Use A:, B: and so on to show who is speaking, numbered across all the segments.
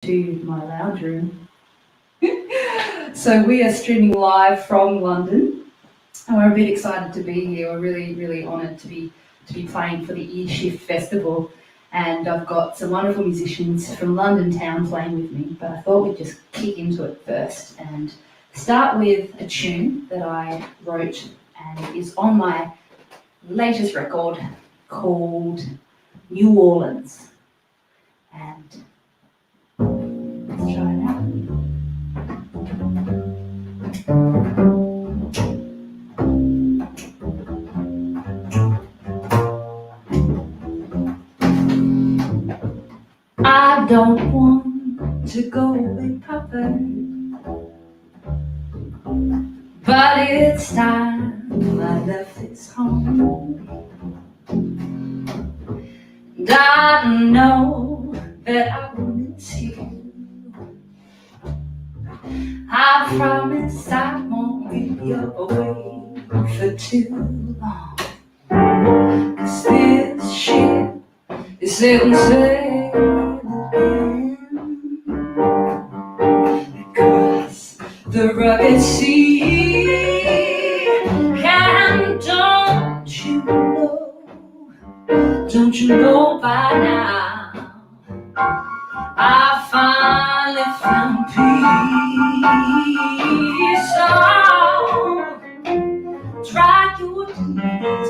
A: to my lounge room. So we are streaming live from London, and we're a bit excited to be here. We're really, really honoured to be playing for the Earshift Festival, and I've got some wonderful musicians from London town playing with me. But I thought we'd just kick into it first and start with a tune that I wrote and is on my latest record called New Orleans. And let's try it out. I don't want to go away, Papa, but it's time I left this home. And I know that I will miss you. I promise I won't be away for too long. 'Cause this ship is setting sail again across the rugged sea. And don't you know by now, I finally found peace. So dry your tears,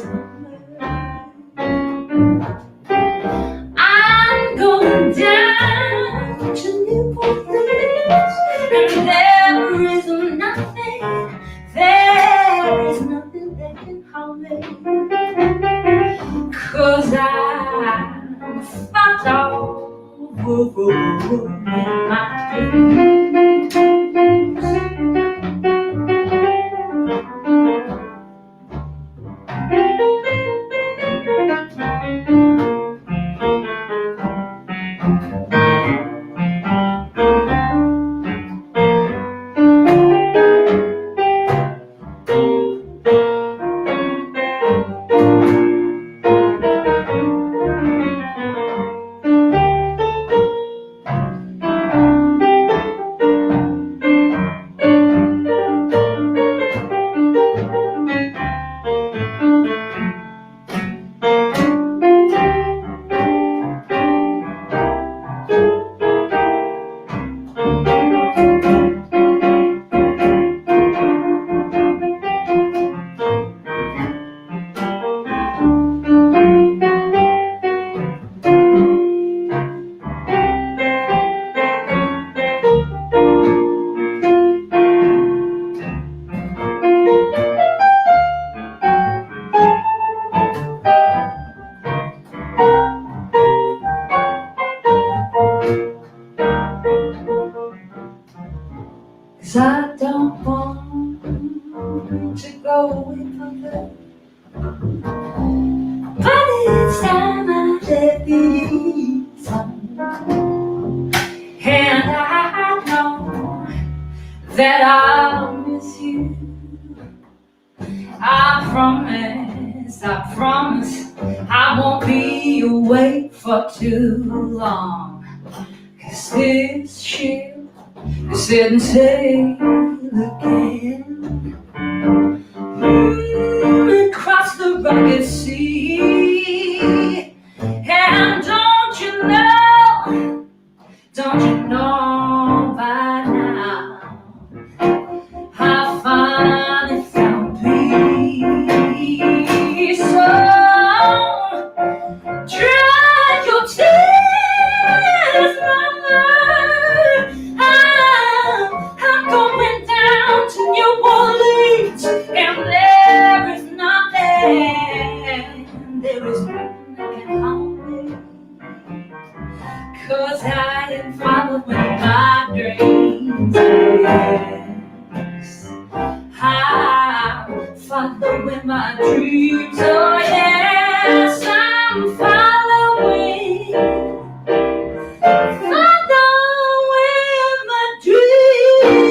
A: I'm going down to New Orleans, and there is nothing that can harm me. 'Cause I'm fucked all over in my dreams. Cause I don't want to go with her, but it's time I let it on. And I know that I'll miss you. I promise I won't be away for too long. 'Cause this ship is setting sail again across the rugged sea. And don't you know by now, I finally found peace. So dry your tears, mama. I'm going down to New Orleans, and there is nothing that can harm me. 'Cause I am following my dreams. Yes, I'm following my dreams. Oh yes, I'm following my dreams.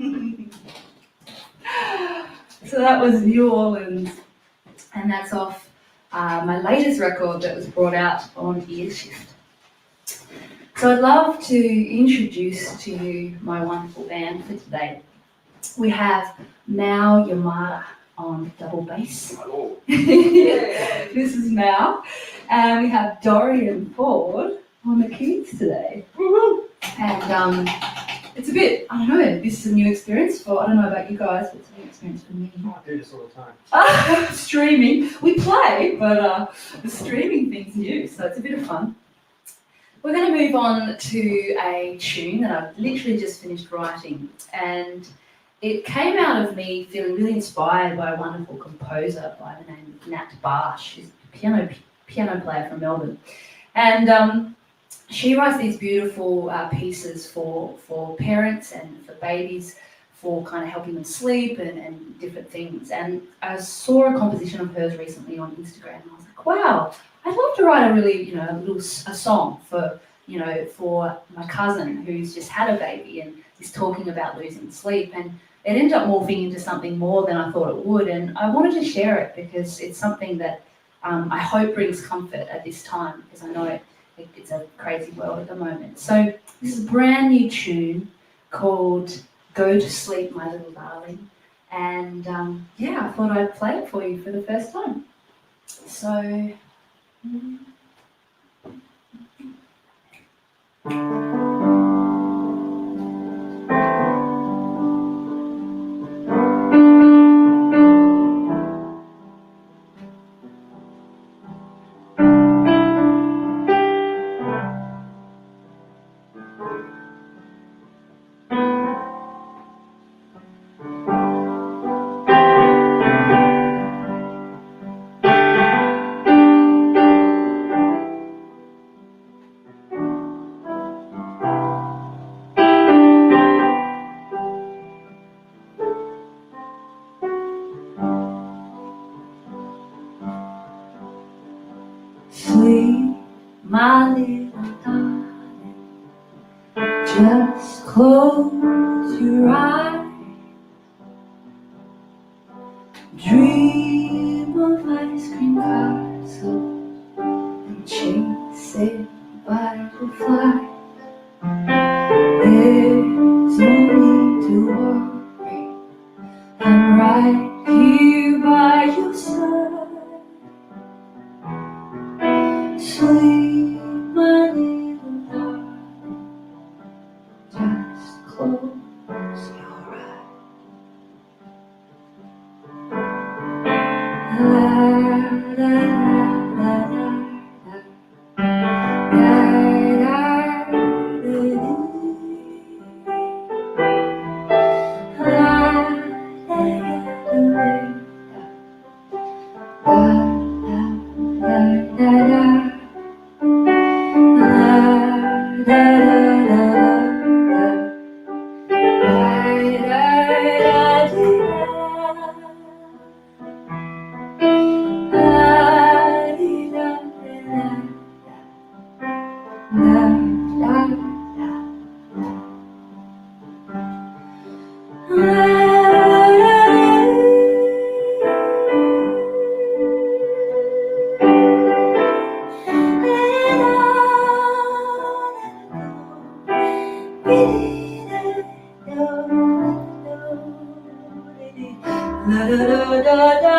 A: Ooh. So that was New Orleans, and that's off my latest record that was brought out on Earshift. So I'd love to introduce to you my wonderful band for today. We have Mao Yamada on double bass.
B: Hello.
A: This is Mao. And we have Dorian Ford on the keys today. And it's a bit, I don't know, this is a new experience I don't know about you guys, but it's a new experience for me.
B: I do this all the time.
A: Streaming. We play, but the streaming thing's new, so it's a bit of fun. We're going to move on to a tune that I've literally just finished writing, and it came out of me feeling really inspired by a wonderful composer by the name of Nat Barsh, who's a piano player from Melbourne. And she writes these beautiful pieces for parents and for babies, for kind of helping them sleep and different things. And I saw a composition of hers recently on Instagram, and I was like, wow, I'd love to write a song for my cousin who's just had a baby and is talking about losing sleep. And it ended up morphing into something more than I thought it would. And I wanted to share it because it's something that I hope brings comfort at this time, because I know it's a crazy world at the moment. So this is a brand new tune called Go to Sleep, My Little Darling. And I thought I'd play it for you for the first time. So... Sleep, my little darling, just close your eyes. Dream of ice cream castles and chasing butterflies. There's no need to worry, I'm right here by your side. Sleep, my little darling, just close your eyes. La, la, la, la, la,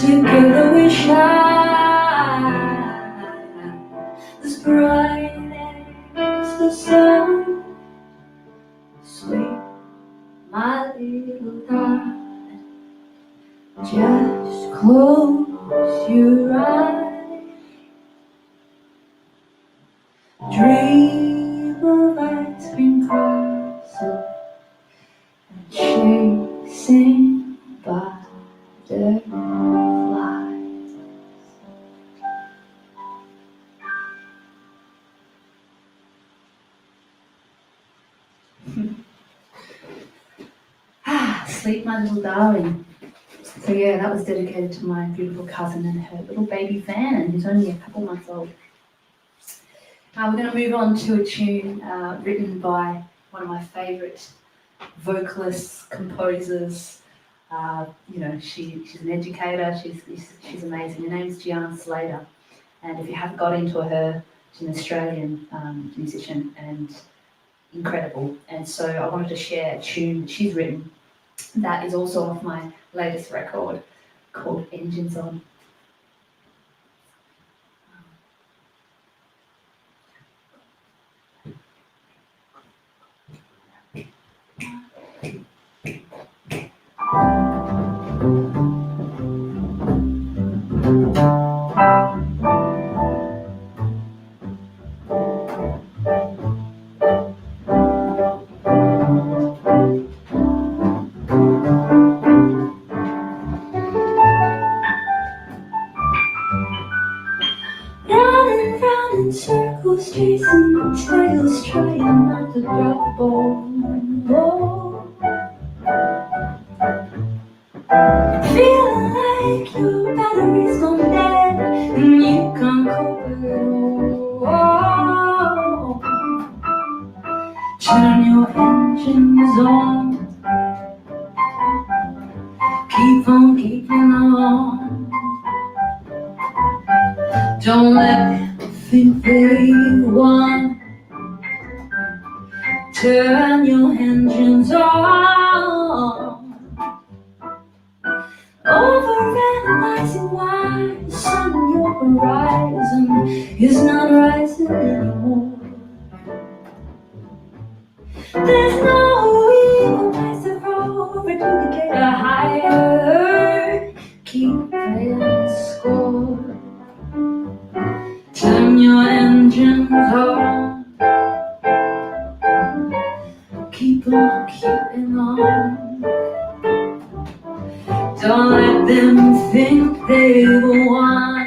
A: together we shine, as bright as the sun. Sweet, my little darling, just close your eyes. Dream of ice cream castle and chasing butterflies. Sleep, my little darling. So yeah, that was dedicated to my beautiful cousin and her little baby Van, who's only a couple months old. We're going to move on to a tune written by one of my favourite vocalists, composers. She's an educator. She's amazing. Her name's Gianna Slater, and if you haven't got into her, she's an Australian musician and incredible. And so I wanted to share a tune that she's written that is also off my latest record called Engines On. In circles, chasing the tails, trying not to drop the ball. Feeling like your battery's gone dead and you can't cope at all. Turn your engines on, keep on keeping on. Don't let them think they won. Turn your engines on. Overanalyzing why the sun on your horizon is not rising anymore. There's no evil place to rover to get a higher. Keep playing the score. Turn your engines on. Keep on keeping on. Don't let them think they won.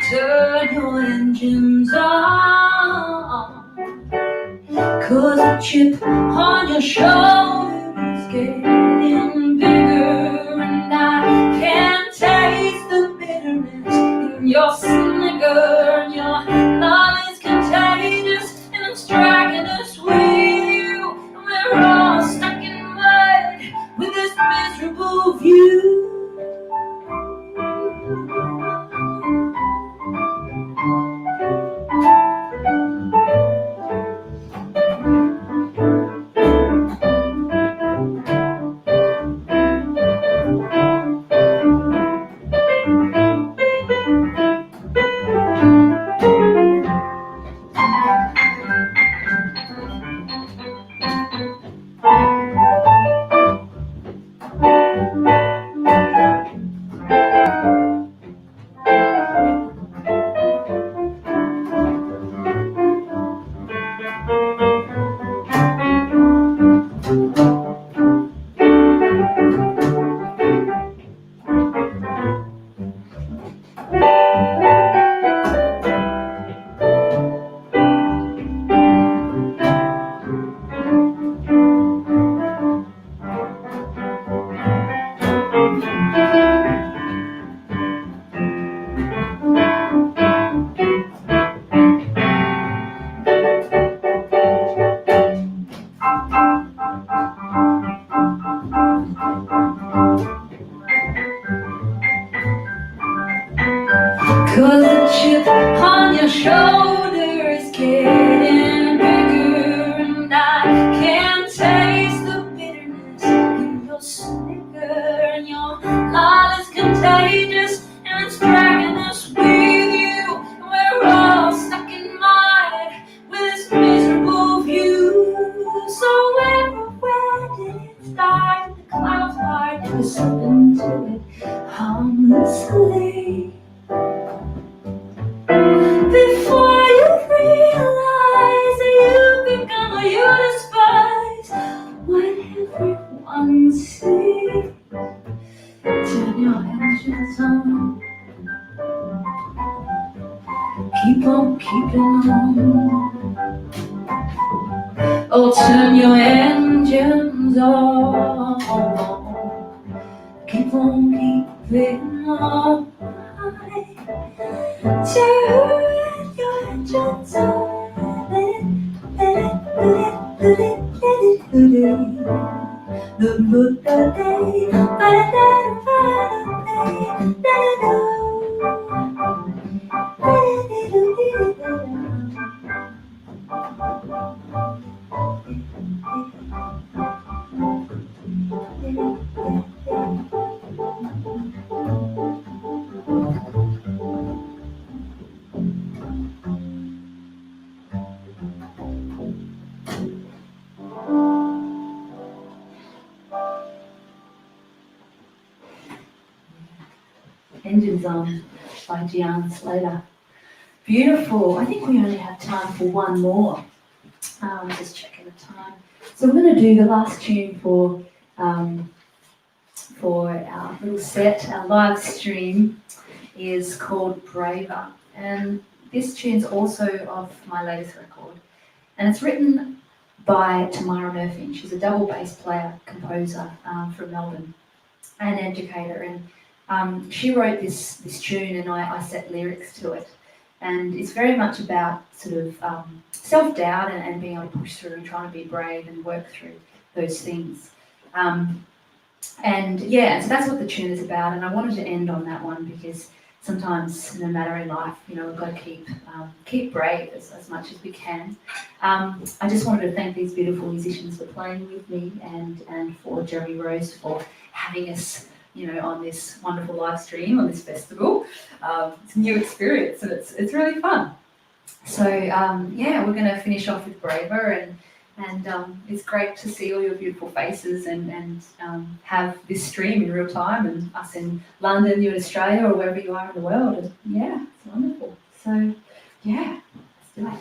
A: Turn your engines on. 'Cause the chip on your shoulder is getting bigger, and I can taste the bitterness in your snicker. Your love is contagious, and I'm striking us with you. And we're all stuck in mud with this miserable view. Cause the chip on your shoulder is getting bigger, and I can taste the bitterness in your snicker, and your love is your engines on. Keep on keeping on. Oh, turn your engines on. Keep on keeping on. Turn your engines Engines On by Gian Slater. Beautiful. I think we only have time for one more. Just checking the time. So we're going to do the last tune for our little set. Our live stream is called Braver, and this tune's also off my latest record, and it's written by Tamara Murphy. She's a double bass player, composer from Melbourne, and educator, and she wrote this tune, and I set lyrics to it. And it's very much about sort of self-doubt and being able to push through and trying to be brave and work through those things. And yeah, so that's what the tune is about. And I wanted to end on that one because sometimes, no matter in life, you know, we've got to keep brave as much as we can. I just wanted to thank these beautiful musicians for playing with me, and for Jeremy Rose for having us, you know, on this wonderful live stream on this festival. It's a new experience, and it's really fun. So yeah, we're going to finish off with Braver, and it's great to see all your beautiful faces and have this stream in real time, and us in London, you in Australia, or wherever you are in the world. And yeah, it's wonderful. So yeah, let's do it.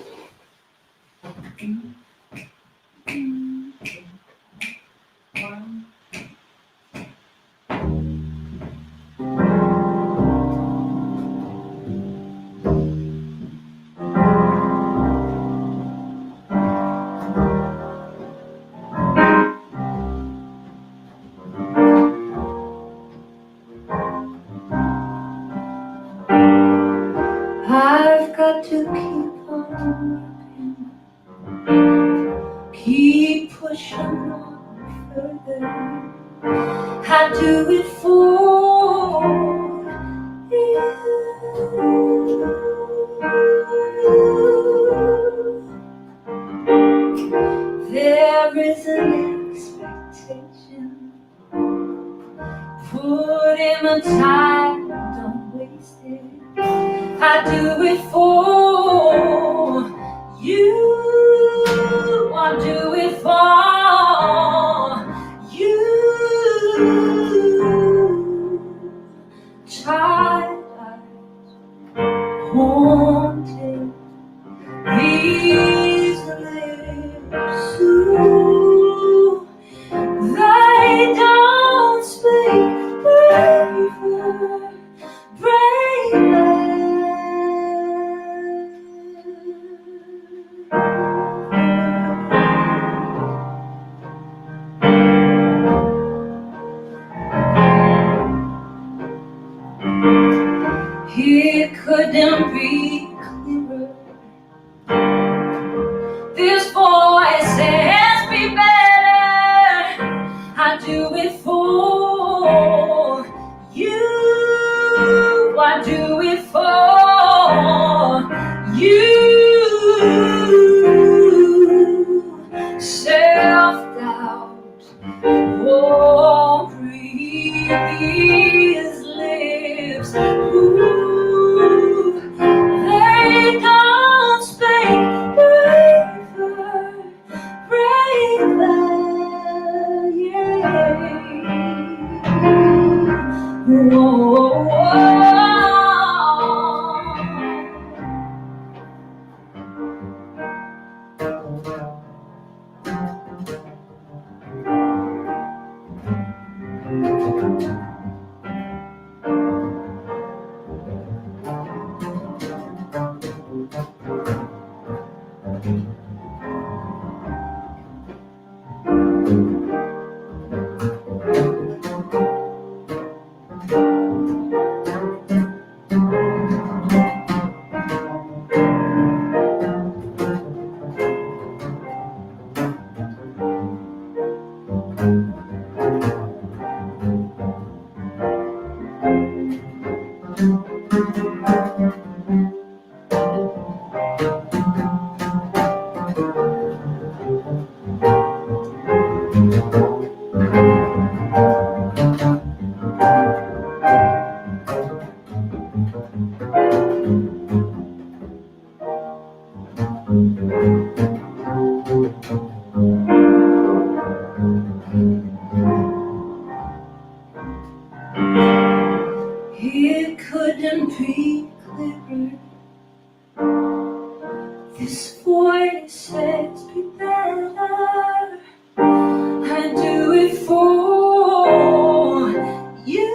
A: One. I've got to keep on working, keep pushing on further. I do it for you. There is an expectation. Put in my time, don't waste it. I do it for you. I do it for you. Tired, haunted, these lips, ooh, they don't speak braver, braver. It couldn't be clearer. This voice says be better. I do it for you. I do it for you. Self-doubt won't breathe these lips. Ooh, they don't speak braver, braver, yeah. Whoa, whoa. It couldn't be clearer. This voice says be better. I do it for you.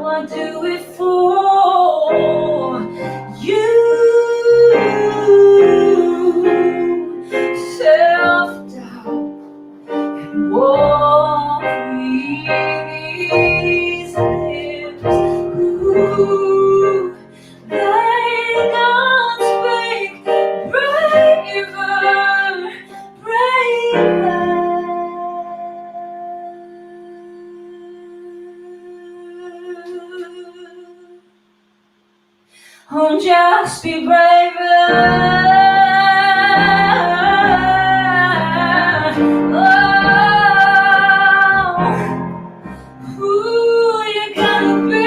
A: I do it for you. Self-doubt and walking these lips. Ooh, like God's big, braver, braver. Oh, just be braver. Oh, ooh, you gotta be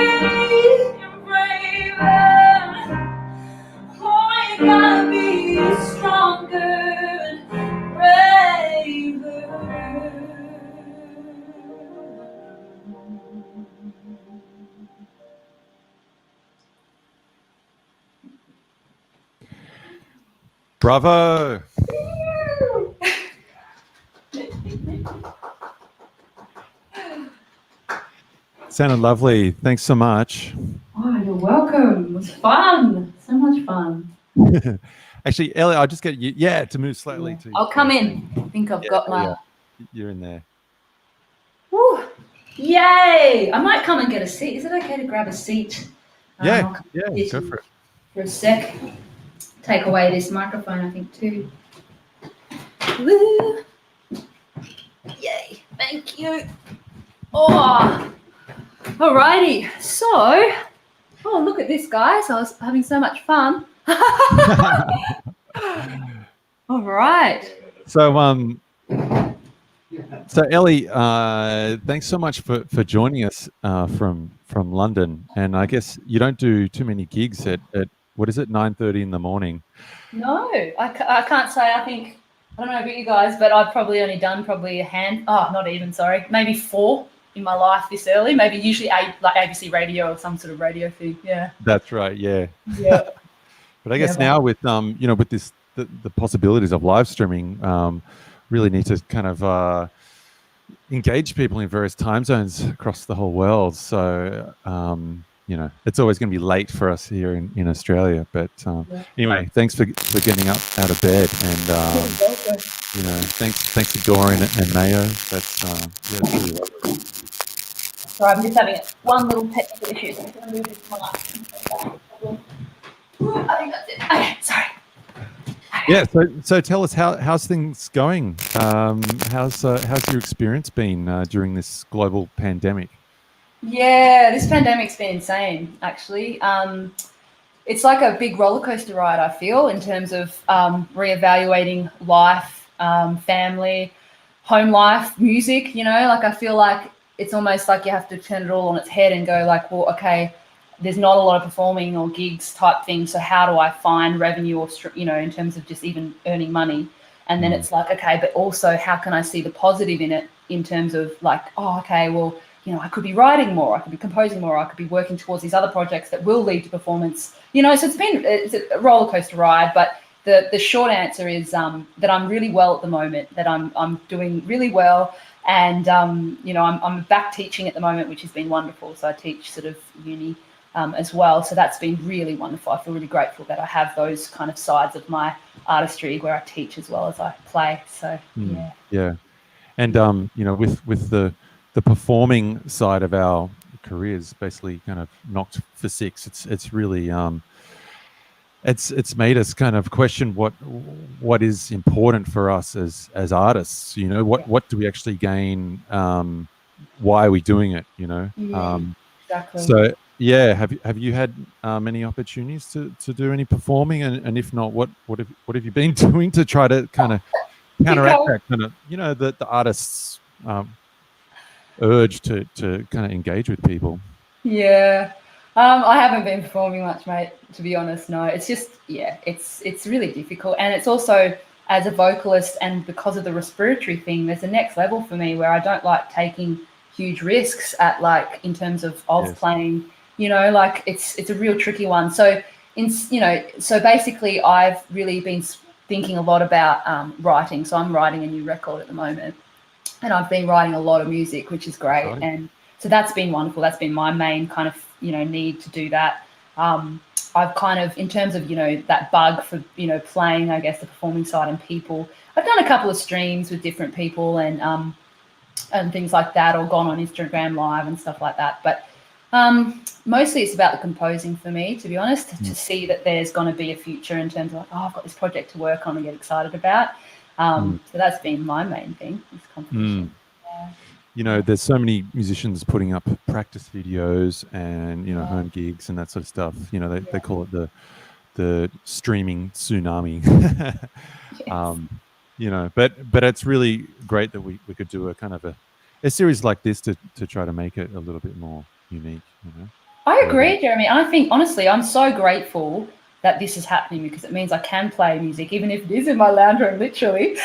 A: braver. Oh, you gotta be stronger and braver.
C: Bravo. Sounded lovely. Thanks so much.
A: Oh, you're welcome. It was fun. So much fun.
C: Actually, Elly, I'll just get you, to move slightly.
A: Yeah. I'll come in. I think I've got my...
C: Yeah. You're in there.
A: Woo. Yay! I might come and get a seat. Is it okay to grab a seat?
C: Yeah,
A: I'll
C: go for it.
A: For a sec. Take away this microphone, I think, too. Woo! Yay! Thank you. Oh! Alrighty. So, oh, look at this, guys. I was having so much fun. All right.
C: So, Elly, thanks so much for joining us from London. And I guess you don't do too many gigs at what is it, 9:30 in the morning?
A: No, I can't say. I think, I don't know about you guys, but I've probably only done maybe 4 in my life this early. Maybe usually like ABC radio or some sort of radio thing. Yeah.
C: That's right. Yeah.
A: Yeah.
C: But I guess now with with this the possibilities of live streaming, really need to kind of engage people in various time zones across the whole world. So it's always going to be late for us here in Australia. But anyway, thanks for getting up out of bed, and thanks to Dorian and Mayo. That's it's really lovely.
A: Sorry, I'm just having one little technical issue. So I'm going to move this mic. I think that's it. Okay, sorry.
C: Yeah. So tell us how's things going? How's your experience been during this global pandemic?
A: Yeah, this pandemic's been insane, actually. It's like a big roller coaster ride, I feel, in terms of reevaluating life, family, home life, music. Like I feel like it's almost like you have to turn it all on its head and go like, well, okay, there's not a lot of performing or gigs type thing. So how do I find revenue or, in terms of just even earning money? And then it's like, okay, but also how can I see the positive in it in terms of like, oh, okay, well, I could be writing more, I could be composing more, I could be working towards these other projects that will lead to performance. So it's a roller coaster ride, but the short answer is that I'm really well at the moment, that I'm doing really well. And, I'm back teaching at the moment, which has been wonderful. So I teach sort of uni as well. So that's been really wonderful. I feel really grateful that I have those kind of sides of my artistry where I teach as well as I play. So, yeah.
C: Yeah. And, with the performing side of our careers basically kind of knocked for six. It's really it's made us kind of question what is important for us as artists. You know, what do we actually gain? Why are we doing it? You know.
A: Exactly.
C: So yeah, have you had many opportunities to do any performing? And if not, what have you been doing to try to kind of counteract that kind of, you know, the artists' urge to kind of engage with people?
A: Yeah. I haven't been performing much, mate, to be honest. No, it's just, yeah, it's really difficult. And it's also, as a vocalist and because of the respiratory thing, there's a next level for me where I don't like taking huge risks at, like, in terms of
C: Yes.
A: playing, you know, like it's a real tricky one. So, so basically I've really been thinking a lot about writing. So I'm writing a new record at the moment, and I've been writing a lot of music, which is great.
C: Exciting.
A: And so that's been wonderful. That's been my main kind of, you know, need to do that. I've kind of, in terms of, you know, that bug for, you know, playing, I guess, the performing side and people, I've done a couple of streams with different people and things like that, or gone on Instagram Live and stuff like that. But mostly it's about the composing for me, to be honest, to see that there's going to be a future in terms of, like, oh, I've got this project to work on and get excited about. So that's been my main thing, is competition. Yeah.
C: You know, there's so many musicians putting up practice videos and, you know, home gigs and that sort of stuff. You know, they call it the streaming tsunami.
A: Yes.
C: You know, but it's really great that we could do a kind of a series like this to try to make it a little bit more unique, you know.
A: I agree, Jeremy. I think, honestly, I'm so grateful that this is happening, because it means I can play music, even if it is in my lounge room, literally.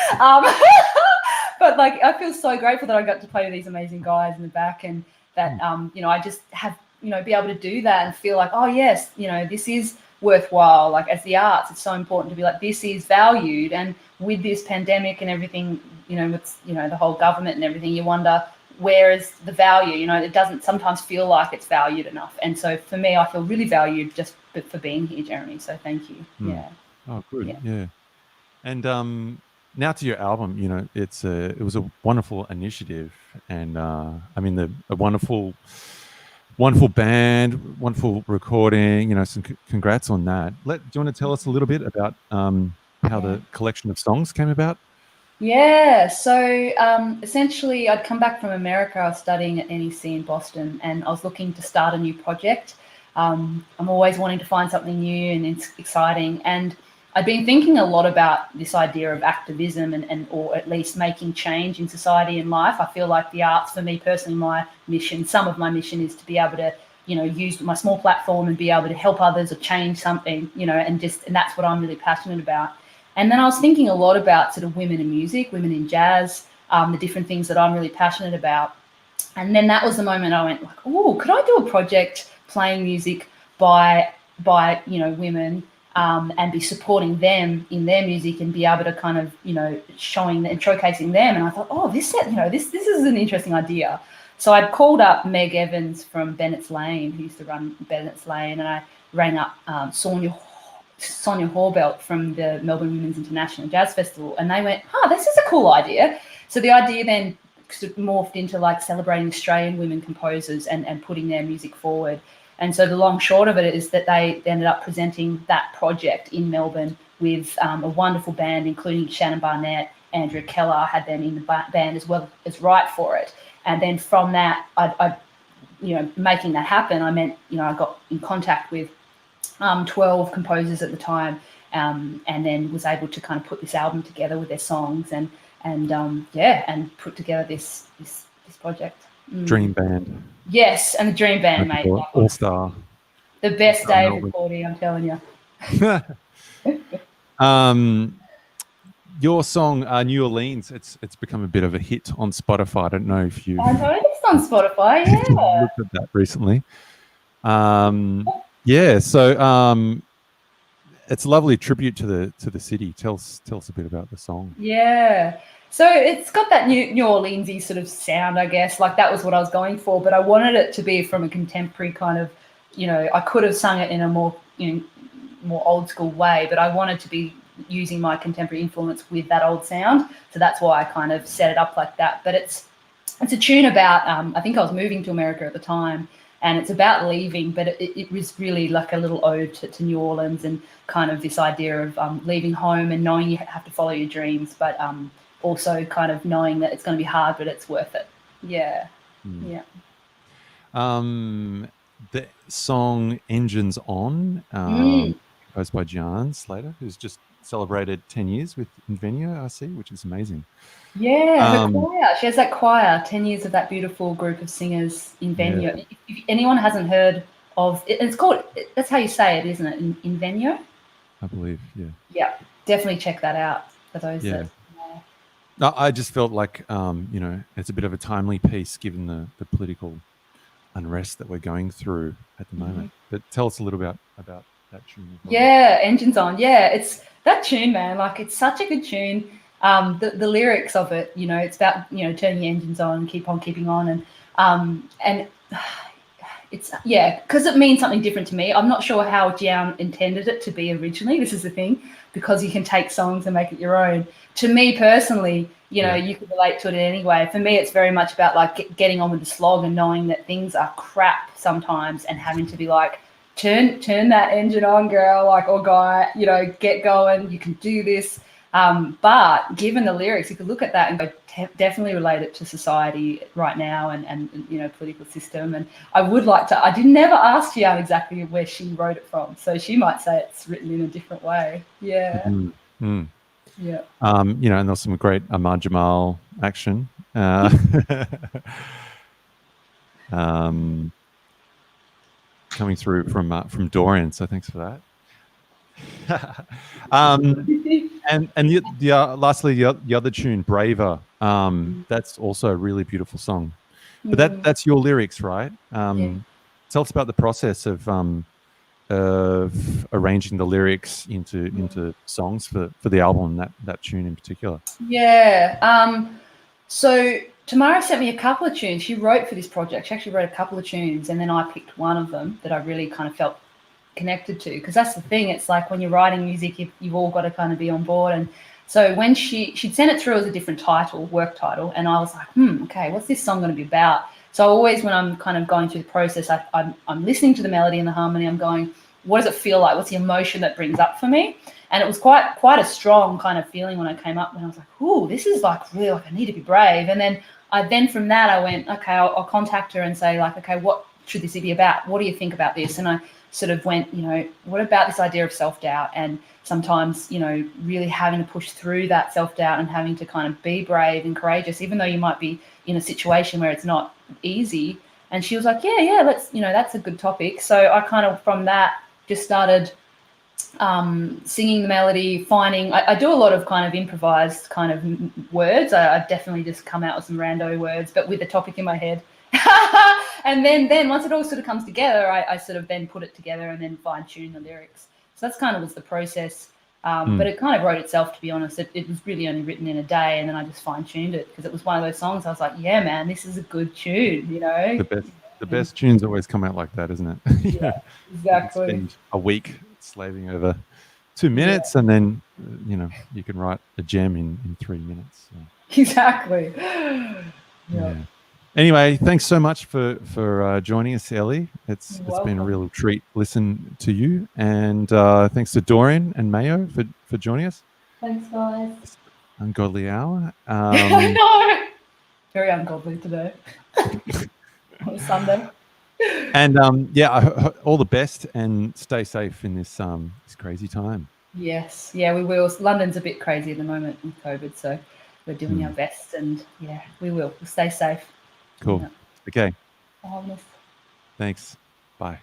A: But, like, I feel so grateful that I got to play with these amazing guys in the back, and that, you know, I just have, you know, be able to do that and feel like, oh, yes, you know, this is worthwhile. Like, as the arts, it's so important to be like, this is valued. And with this pandemic and everything, you know, with, you know, the whole government and everything, you wonder, where is the value? You know, it doesn't sometimes feel like it's valued enough. And so for me, I feel really valued just for being here, Jeremy. So thank you. Yeah.
C: Oh, good. Yeah. And now to your album, you know, it was a wonderful initiative, and I mean, a wonderful band, wonderful recording. You know, some congrats on that. Do you want to tell us a little bit about how the collection of songs came about?
A: Yeah, so essentially I'd come back from America. I was studying at NEC in Boston, and I was looking to start a new project. I'm always wanting to find something new and it's exciting. And I'd been thinking a lot about this idea of activism and or at least making change in society and life. I feel like the arts, for me personally, my mission, some of my mission is to be able to, you know, use my small platform and be able to help others or change something, you know, and that's what I'm really passionate about. And then I was thinking a lot about sort of women in music, women in jazz, the different things that I'm really passionate about. And then that was the moment I went, like, oh, could I do a project playing music by you know, women, and be supporting them in their music and be able to kind of, you know, showing and showcasing them. And I thought, oh, this is an interesting idea. So I'd called up Meg Evans from Bennett's Lane, who used to run Bennett's Lane, and I rang up Sonia Horbelt from the Melbourne Women's International Jazz Festival, and they went, this is a cool idea. So the idea then sort of morphed into, like, celebrating Australian women composers and putting their music forward. And so the long short of it is that they ended up presenting that project in Melbourne with a wonderful band, including Shannon Barnett, Andrea Keller had them in the band as well as write for it. And then from that, I you know, making that happen, I meant, you know, I got in contact with 12 composers at the time, and then was able to kind of put this album together with their songs and put together this project.
C: Dream band.
A: Yes, and the Dream Band, mate.
C: All star.
A: The best day of recording, I'm telling you.
C: Your song New Orleans, it's become a bit of a hit on Spotify. I don't know if you.
A: I know it's on Spotify. Yeah.
C: Looked at that recently. Yeah, so it's a lovely tribute to the city. Tell us a bit about the song.
A: Yeah. So it's got that New Orleansy sort of sound, I guess. Like, that was what I was going for, but I wanted it to be from a contemporary kind of, you know, I could have sung it in a more, you know, more old school way, but I wanted to be using my contemporary influence with that old sound. So that's why I kind of set it up like that. But it's a tune about, I think I was moving to America at the time, and it's about leaving, but it was really like a little ode to New Orleans and kind of this idea of leaving home and knowing you have to follow your dreams, but also kind of knowing that it's going to be hard, but it's worth it. Yeah. Yeah.
C: The song Engines On, composed by Jan Slater, who's just celebrated 10 years with Invenio, I see, which is amazing.
A: Yeah, her choir. She has that choir, 10 years of that beautiful group of singers in Invenio. Yeah. If anyone hasn't heard of it, it's called, that's how you say it, isn't it? Invenio?
C: I believe, yeah.
A: Yeah, definitely check that out for those that.
C: No, I just felt like, it's a bit of a timely piece given the political unrest that we're going through at the moment. But tell us a little about that tune.
A: Yeah, Engines On. Yeah, it's that tune, man. Like, it's such a good tune. The lyrics of it, it's about, turning your engines on, keep on keeping on. And it's, because it means something different to me. I'm not sure how Jian intended it to be originally. This is the thing, because you can take songs and make it your own. To me personally, you could relate to it in any way. For me, it's very much about like getting on with the slog and knowing that things are crap sometimes and having to be like, turn that engine on, girl, like, or guy, get going. You can do this. But given the lyrics, you could look at that and go, definitely relate it to society right now and political system. And I would like to, I did never ask Jian exactly where she wrote it from. So she might say it's written in a different way. Yeah.
C: Mm-hmm.
A: Yeah.
C: And there's some great Ahmad Jamal action. Coming through from Dorian, so thanks for that. And lastly, the other tune, Braver. That's also a really beautiful song. But that's your lyrics, right? Tell us about the process of arranging the lyrics into songs for the album, that tune in particular.
A: Yeah. So Tamara sent me a couple of tunes. She wrote for this project. She actually wrote a couple of tunes, and then I picked one of them that I really kind of felt connected to, because that's the thing. It's like when you're writing music, you've all got to kind of be on board. And so when she'd sent it through as a different title, work title, and I was like, okay, what's this song going to be about? So always when I'm kind of going through the process, I'm listening to the melody and the harmony. I'm going, what does it feel like? What's the emotion that brings up for me? And it was quite a strong kind of feeling when I came up, and I was like, ooh, this is like really like I need to be brave. And then from that I went, okay, I'll contact her and say like, okay, what should this be about? What do you think about this? And I sort of went, what about this idea of self-doubt? And sometimes, really having to push through that self-doubt and having to kind of be brave and courageous, even though you might be in a situation where it's not easy. And she was like, yeah, let's, that's a good topic. So I kind of, from that, just started singing the melody, finding, I do a lot of kind of improvised kind of words. I definitely just come out with some rando words, but with the topic in my head. And then once it all sort of comes together, I sort of then put it together and then fine tune the lyrics. So that's kind of was the process. But it kind of wrote itself, to be honest. It was really only written in a day, and then I just fine tuned it because it was one of those songs I was like, yeah, man, this is a good tune,
C: The best tunes always come out like that, isn't it?
A: Yeah, exactly.
C: Spend a week slaving over 2 minutes, and then you can write a gem in 3 minutes. So.
A: Exactly.
C: Yeah. Anyway, thanks so much for joining us, Elly. It's been a real treat listen to you, and thanks to Dorian and Mayo for joining us.
A: Thanks, guys.
C: Ungodly hour.
A: I know. Very ungodly today on a Sunday.
C: And all the best, and stay safe in this crazy time.
A: Yes, we will. London's a bit crazy at the moment with COVID, so we're doing our best, and we will. We'll stay safe.
C: Cool. Okay.
A: Thanks.